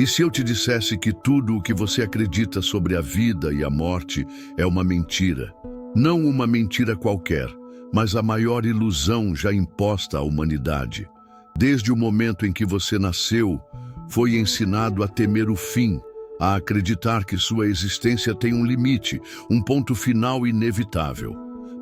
E se eu te dissesse que tudo o que você acredita sobre a vida e a morte é uma mentira? Não uma mentira qualquer, mas a maior ilusão já imposta à humanidade. Desde o momento em que você nasceu, foi ensinado a temer o fim, a acreditar que sua existência tem um limite, um ponto final inevitável.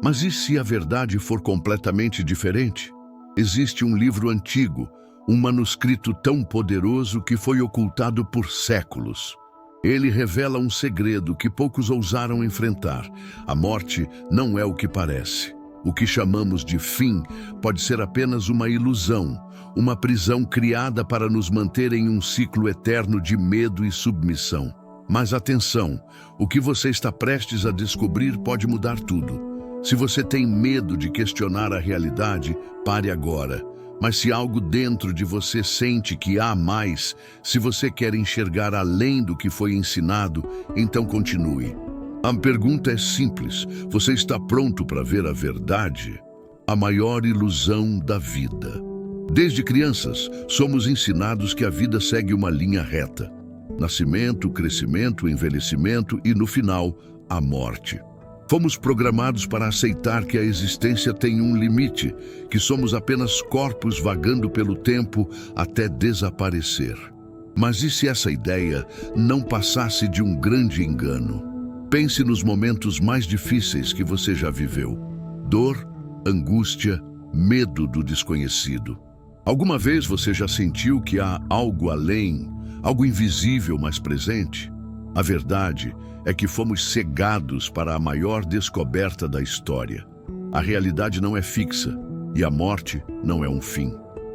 Mas e se a verdade for completamente diferente? Existe um livro antigo, um manuscrito tão poderoso que foi ocultado por séculos. Ele revela um segredo que poucos ousaram enfrentar. A morte não é o que parece. O que chamamos de fim pode ser apenas uma ilusão, uma prisão criada para nos manter em um ciclo eterno de medo e submissão. Mas atenção, o que você está prestes a descobrir pode mudar tudo. Se você tem medo de questionar a realidade, pare agora. Mas se algo dentro de você sente que há mais, se você quer enxergar além do que foi ensinado, então continue. A pergunta é simples: você está pronto para ver a verdade? A maior ilusão da vida. Desde crianças, somos ensinados que a vida segue uma linha reta. Nascimento, crescimento, envelhecimento e, no final, a morte. Fomos programados para aceitar que a existência tem um limite, que somos apenas corpos vagando pelo tempo até desaparecer. Mas e se essa ideia não passasse de um grande engano? Pense nos momentos mais difíceis que você já viveu. Dor, angústia, medo do desconhecido. Alguma vez você já sentiu que há algo além, algo invisível mas presente? A verdade é que fomos cegados para a maior descoberta da história. A realidade não é fixa e a morte não é um fim.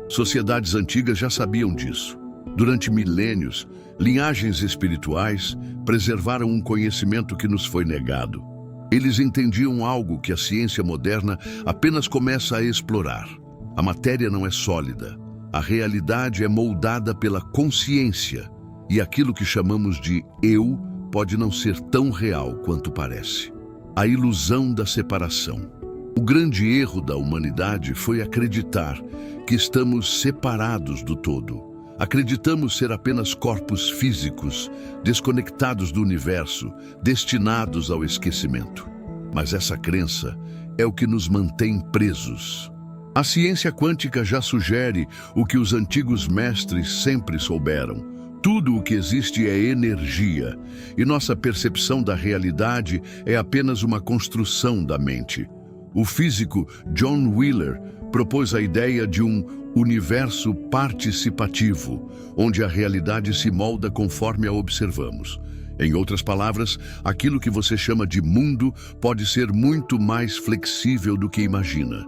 Sociedades antigas já sabiam disso. Durante milênios, linhagens espirituais preservaram um conhecimento que nos foi negado. Eles entendiam algo que a ciência moderna apenas começa a explorar. A matéria não é sólida. A realidade é moldada pela consciência. E aquilo que chamamos de eu pode não ser tão real quanto parece. A ilusão da separação. O grande erro da humanidade foi acreditar que estamos separados do todo. Acreditamos ser apenas corpos físicos, desconectados do universo, destinados ao esquecimento. Mas essa crença é o que nos mantém presos. A ciência quântica já sugere o que os antigos mestres sempre souberam. Tudo o que existe é energia, e nossa percepção da realidade é apenas uma construção da mente. O físico John Wheeler propôs a ideia de um universo participativo, onde a realidade se molda conforme a observamos. Em outras palavras, aquilo que você chama de mundo pode ser muito mais flexível do que imagina.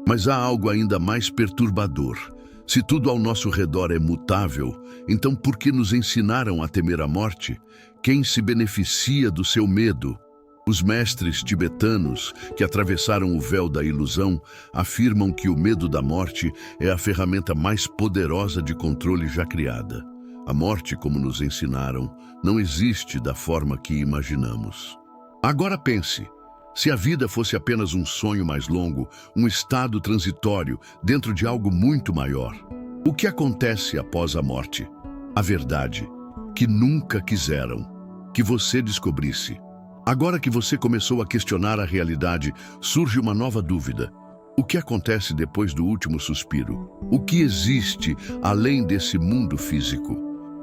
Mas há algo ainda mais perturbador. Se tudo ao nosso redor é mutável, então por que nos ensinaram a temer a morte? Quem se beneficia do seu medo? Os mestres tibetanos, que atravessaram o véu da ilusão, afirmam que o medo da morte é a ferramenta mais poderosa de controle já criada. A morte, como nos ensinaram, não existe da forma que imaginamos. Agora pense. Se a vida fosse apenas um sonho mais longo, um estado transitório dentro de algo muito maior, o que acontece após a morte? A verdade, que nunca quiseram que você descobrisse. Agora que você começou a questionar a realidade, surge uma nova dúvida. O que acontece depois do último suspiro? O que existe além desse mundo físico?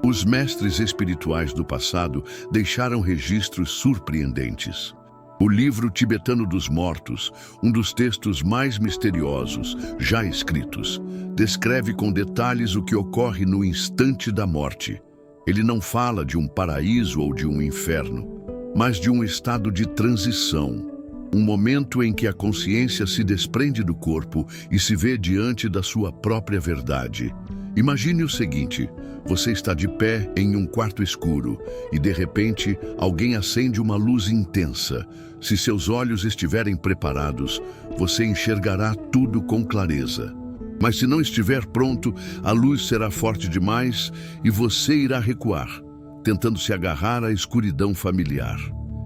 Os mestres espirituais do passado deixaram registros surpreendentes. O livro tibetano dos mortos, um dos textos mais misteriosos já escritos, descreve com detalhes o que ocorre no instante da morte. Ele não fala de um paraíso ou de um inferno, mas de um estado de transição, um momento em que a consciência se desprende do corpo e se vê diante da sua própria verdade. Imagine o seguinte: você está de pé em um quarto escuro e, de repente, alguém acende uma luz intensa. Se seus olhos estiverem preparados, você enxergará tudo com clareza. Mas se não estiver pronto, a luz será forte demais e você irá recuar, tentando se agarrar à escuridão familiar.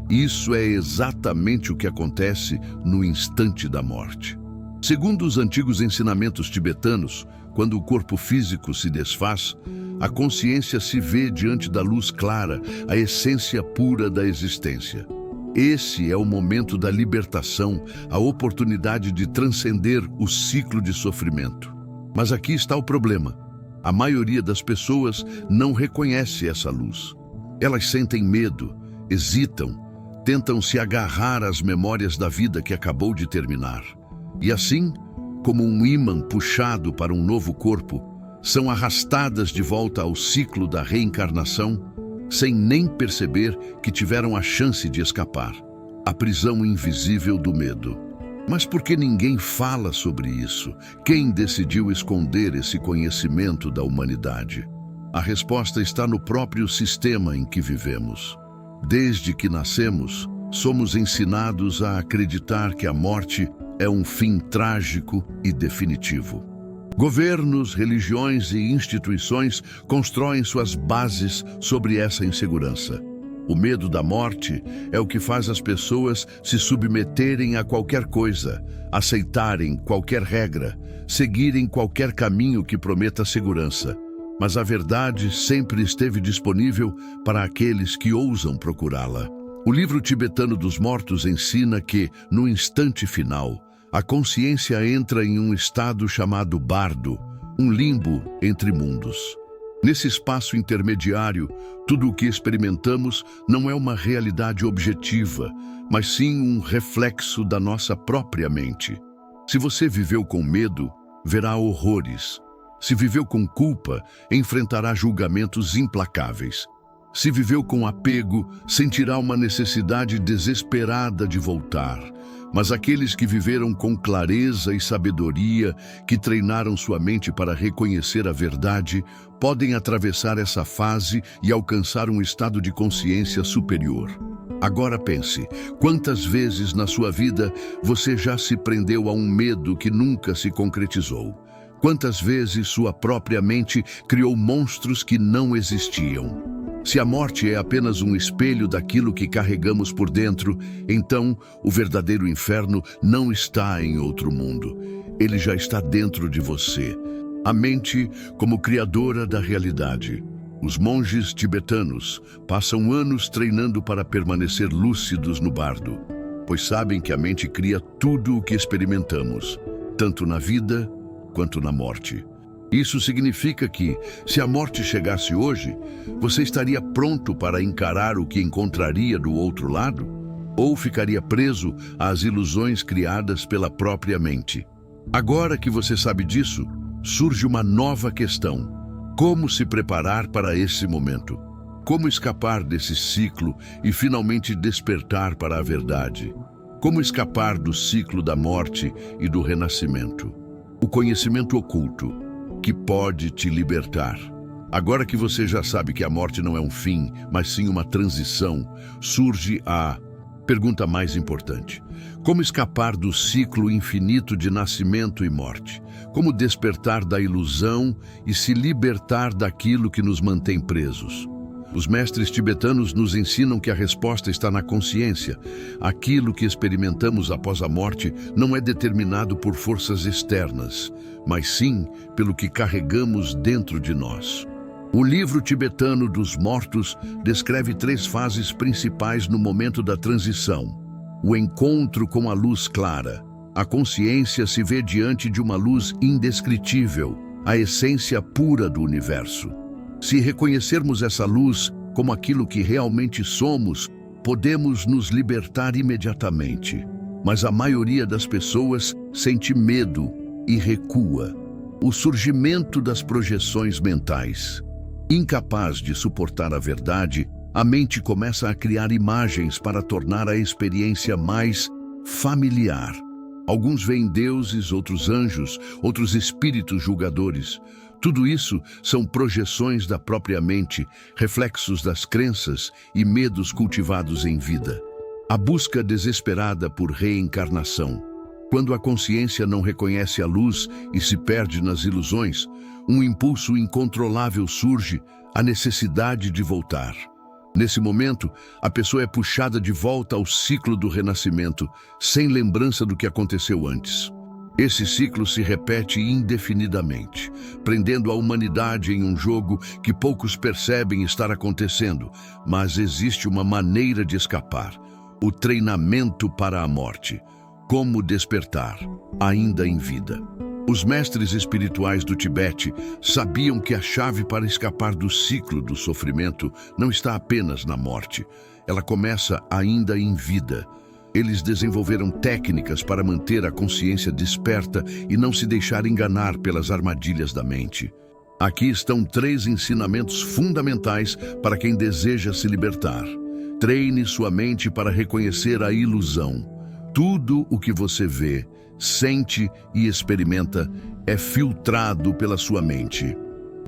Isso é exatamente o que acontece no instante da morte. Segundo os antigos ensinamentos tibetanos, quando o corpo físico se desfaz, a consciência se vê diante da luz clara, a essência pura da existência. Esse é o momento da libertação, a oportunidade de transcender o ciclo de sofrimento. Mas aqui está o problema. A maioria das pessoas não reconhece essa luz. Elas sentem medo, hesitam, tentam se agarrar às memórias da vida que acabou de terminar. E assim, como um ímã puxado para um novo corpo, são arrastadas de volta ao ciclo da reencarnação, sem nem perceber que tiveram a chance de escapar. A prisão invisível do medo. Mas por que ninguém fala sobre isso? Quem decidiu esconder esse conhecimento da humanidade? A resposta está no próprio sistema em que vivemos. Desde que nascemos, somos ensinados a acreditar que a morte é um fim trágico e definitivo. Governos, religiões e instituições constroem suas bases sobre essa insegurança. O medo da morte é o que faz as pessoas se submeterem a qualquer coisa, aceitarem qualquer regra, seguirem qualquer caminho que prometa segurança. Mas a verdade sempre esteve disponível para aqueles que ousam procurá-la. O livro tibetano dos mortos ensina que, no instante final, a consciência entra em um estado chamado bardo, um limbo entre mundos. Nesse espaço intermediário, tudo o que experimentamos não é uma realidade objetiva, mas sim um reflexo da nossa própria mente. Se você viveu com medo, verá horrores. Se viveu com culpa, enfrentará julgamentos implacáveis. Se viveu com apego, sentirá uma necessidade desesperada de voltar. Mas aqueles que viveram com clareza e sabedoria, que treinaram sua mente para reconhecer a verdade, podem atravessar essa fase e alcançar um estado de consciência superior. Agora pense, quantas vezes na sua vida você já se prendeu a um medo que nunca se concretizou? Quantas vezes sua própria mente criou monstros que não existiam? Se a morte é apenas um espelho daquilo que carregamos por dentro, então o verdadeiro inferno não está em outro mundo. Ele já está dentro de você. A mente como criadora da realidade. Os monges tibetanos passam anos treinando para permanecer lúcidos no bardo, pois sabem que a mente cria tudo o que experimentamos, tanto na vida quanto na morte. Isso significa que, se a morte chegasse hoje, você estaria pronto para encarar o que encontraria do outro lado? Ou ficaria preso às ilusões criadas pela própria mente? Agora que você sabe disso, surge uma nova questão. Como se preparar para esse momento? Como escapar desse ciclo e finalmente despertar para a verdade? Como escapar do ciclo da morte e do renascimento? O conhecimento oculto, que pode te libertar. Agora que você já sabe que a morte não é um fim, mas sim uma transição, surge a pergunta mais importante. Como escapar do ciclo infinito de nascimento e morte? Como despertar da ilusão e se libertar daquilo que nos mantém presos? Os mestres tibetanos nos ensinam que a resposta está na consciência. Aquilo que experimentamos após a morte não é determinado por forças externas, mas sim pelo que carregamos dentro de nós. O livro tibetano dos mortos descreve 3 fases principais no momento da transição. O encontro com a luz clara. A consciência se vê diante de uma luz indescritível, a essência pura do universo. Se reconhecermos essa luz como aquilo que realmente somos, podemos nos libertar imediatamente. Mas a maioria das pessoas sente medo e recua. O surgimento das projeções mentais. Incapaz de suportar a verdade, a mente começa a criar imagens para tornar a experiência mais familiar. Alguns veem deuses, outros anjos, outros espíritos julgadores. Tudo isso são projeções da própria mente, reflexos das crenças e medos cultivados em vida. A busca desesperada por reencarnação. Quando a consciência não reconhece a luz e se perde nas ilusões, um impulso incontrolável surge, a necessidade de voltar. Nesse momento, a pessoa é puxada de volta ao ciclo do renascimento, sem lembrança do que aconteceu antes. Esse ciclo se repete indefinidamente, prendendo a humanidade em um jogo que poucos percebem estar acontecendo, mas existe uma maneira de escapar: o treinamento para a morte. Como despertar, ainda em vida. Os mestres espirituais do Tibete sabiam que a chave para escapar do ciclo do sofrimento não está apenas na morte. Ela começa ainda em vida. Eles desenvolveram técnicas para manter a consciência desperta e não se deixar enganar pelas armadilhas da mente. Aqui estão 3 ensinamentos fundamentais para quem deseja se libertar. Treine sua mente para reconhecer a ilusão. Tudo o que você vê, sente e experimenta é filtrado pela sua mente.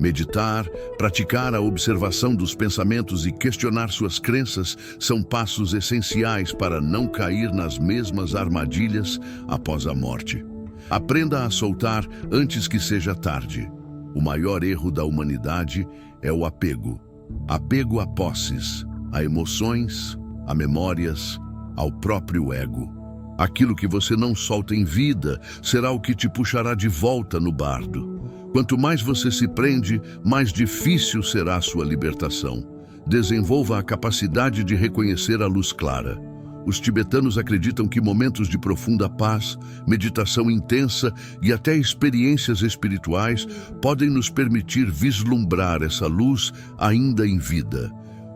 Meditar, praticar a observação dos pensamentos e questionar suas crenças são passos essenciais para não cair nas mesmas armadilhas após a morte. Aprenda a soltar antes que seja tarde. O maior erro da humanidade é o apego. Apego a posses, a emoções, a memórias, ao próprio ego. Aquilo que você não solta em vida será o que te puxará de volta no bardo. Quanto mais você se prende, mais difícil será a sua libertação. Desenvolva a capacidade de reconhecer a luz clara. Os tibetanos acreditam que momentos de profunda paz, meditação intensa e até experiências espirituais podem nos permitir vislumbrar essa luz ainda em vida.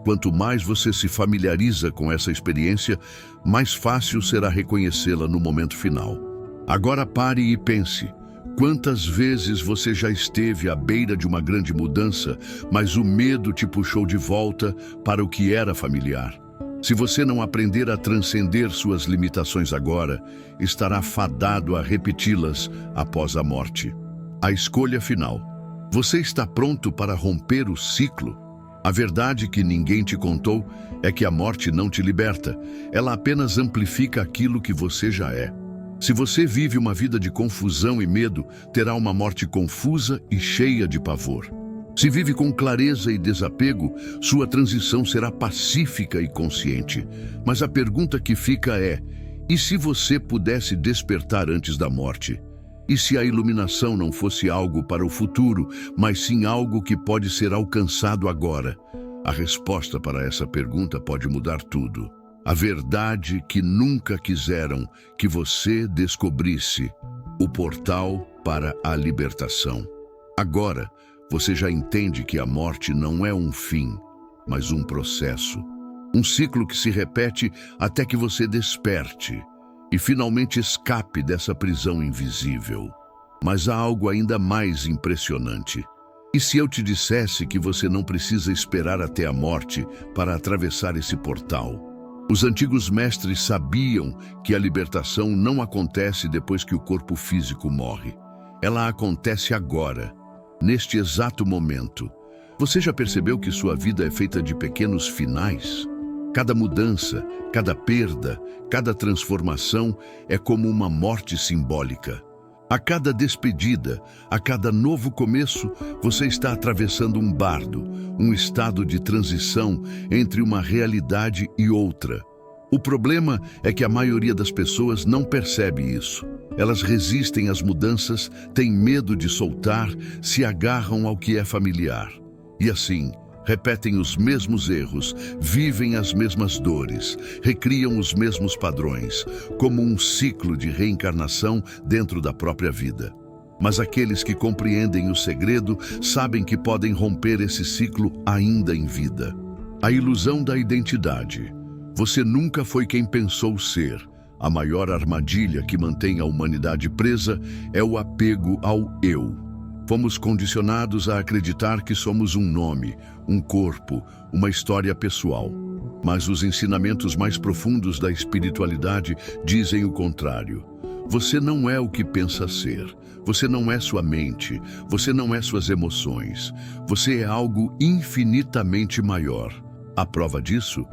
Quanto mais você se familiariza com essa experiência, mais fácil será reconhecê-la no momento final. Agora pare e pense. Quantas vezes você já esteve à beira de uma grande mudança, mas o medo te puxou de volta para o que era familiar? Se você não aprender a transcender suas limitações agora, estará fadado a repeti-las após a morte. A escolha final. Você está pronto para romper o ciclo? A verdade que ninguém te contou é que a morte não te liberta. Ela apenas amplifica aquilo que você já é. Se você vive uma vida de confusão e medo, terá uma morte confusa e cheia de pavor. Se vive com clareza e desapego, sua transição será pacífica e consciente. Mas a pergunta que fica é: e se você pudesse despertar antes da morte? E se a iluminação não fosse algo para o futuro, mas sim algo que pode ser alcançado agora? A resposta para essa pergunta pode mudar tudo. A verdade que nunca quiseram que você descobrisse: o portal para a libertação. Agora, você já entende que a morte não é um fim, mas um processo. Um ciclo que se repete até que você desperte e finalmente escape dessa prisão invisível. Mas há algo ainda mais impressionante. E se eu te dissesse que você não precisa esperar até a morte para atravessar esse portal? Os antigos mestres sabiam que a libertação não acontece depois que o corpo físico morre. Ela acontece agora, neste exato momento. Você já percebeu que sua vida é feita de pequenos finais? Cada mudança, cada perda, cada transformação é como uma morte simbólica. A cada despedida, a cada novo começo, você está atravessando um bardo, um estado de transição entre uma realidade e outra. O problema é que a maioria das pessoas não percebe isso. Elas resistem às mudanças, têm medo de soltar, se agarram ao que é familiar. E assim, repetem os mesmos erros, vivem as mesmas dores, recriam os mesmos padrões, como um ciclo de reencarnação dentro da própria vida. Mas aqueles que compreendem o segredo sabem que podem romper esse ciclo ainda em vida. A ilusão da identidade. Você nunca foi quem pensou ser. A maior armadilha que mantém a humanidade presa é o apego ao eu. Fomos condicionados a acreditar que somos um nome, um corpo, uma história pessoal. Mas os ensinamentos mais profundos da espiritualidade dizem o contrário. Você não é o que pensa ser. Você não é sua mente. Você não é suas emoções. Você é algo infinitamente maior. A prova disso?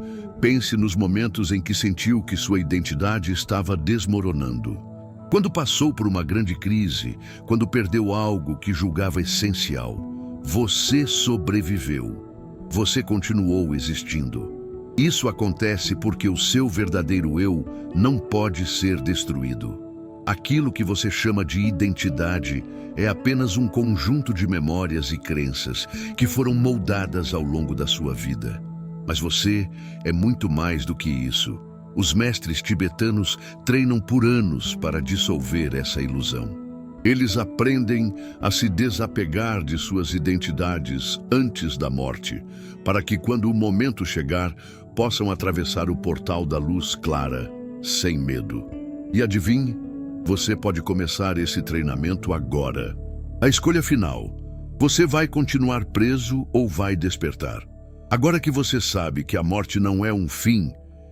Pense nos momentos em que sentiu que sua identidade estava desmoronando. Quando passou por uma grande crise, quando perdeu algo que julgava essencial, você sobreviveu. Você continuou existindo. Isso acontece porque o seu verdadeiro eu não pode ser destruído. Aquilo que você chama de identidade é apenas um conjunto de memórias e crenças que foram moldadas ao longo da sua vida. Mas você é muito mais do que isso. Os mestres tibetanos treinam por anos para dissolver essa ilusão. Eles aprendem a se desapegar de suas identidades antes da morte, para que quando o momento chegar, possam atravessar o portal da luz clara, sem medo. E adivinhe, você pode começar esse treinamento agora. A escolha final: você vai continuar preso ou vai despertar? Agora que você sabe que a morte não é um fim,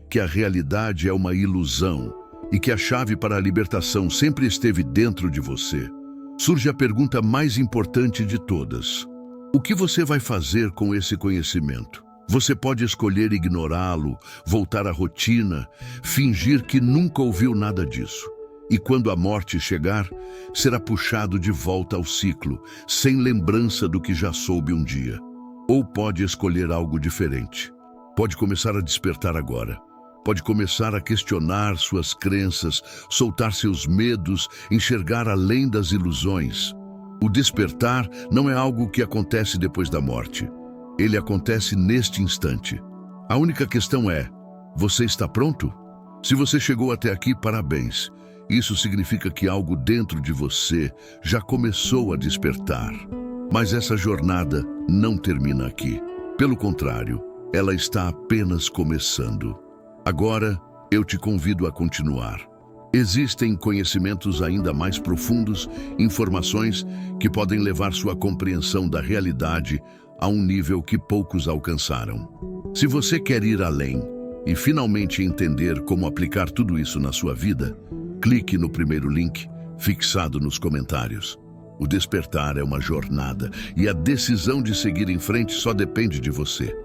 que a realidade é uma ilusão e que a chave para a libertação sempre esteve dentro de você, surge a pergunta mais importante de todas. O que você vai fazer com esse conhecimento? Você pode escolher ignorá-lo, voltar à rotina, fingir que nunca ouviu nada disso. E quando a morte chegar, será puxado de volta ao ciclo, sem lembrança do que já soube um dia. Ou pode escolher algo diferente. Pode começar a despertar agora. Pode começar a questionar suas crenças, soltar seus medos, enxergar além das ilusões. O despertar não é algo que acontece depois da morte. Ele acontece neste instante. A única questão é: você está pronto? Se você chegou até aqui, parabéns. Isso significa que algo dentro de você já começou a despertar. Mas essa jornada não termina aqui. Pelo contrário, ela está apenas começando. Agora, eu te convido a continuar. Existem conhecimentos ainda mais profundos, informações que podem levar sua compreensão da realidade a um nível que poucos alcançaram. Se você quer ir além e finalmente entender como aplicar tudo isso na sua vida, clique no primeiro link fixado nos comentários. O despertar é uma jornada e a decisão de seguir em frente só depende de você.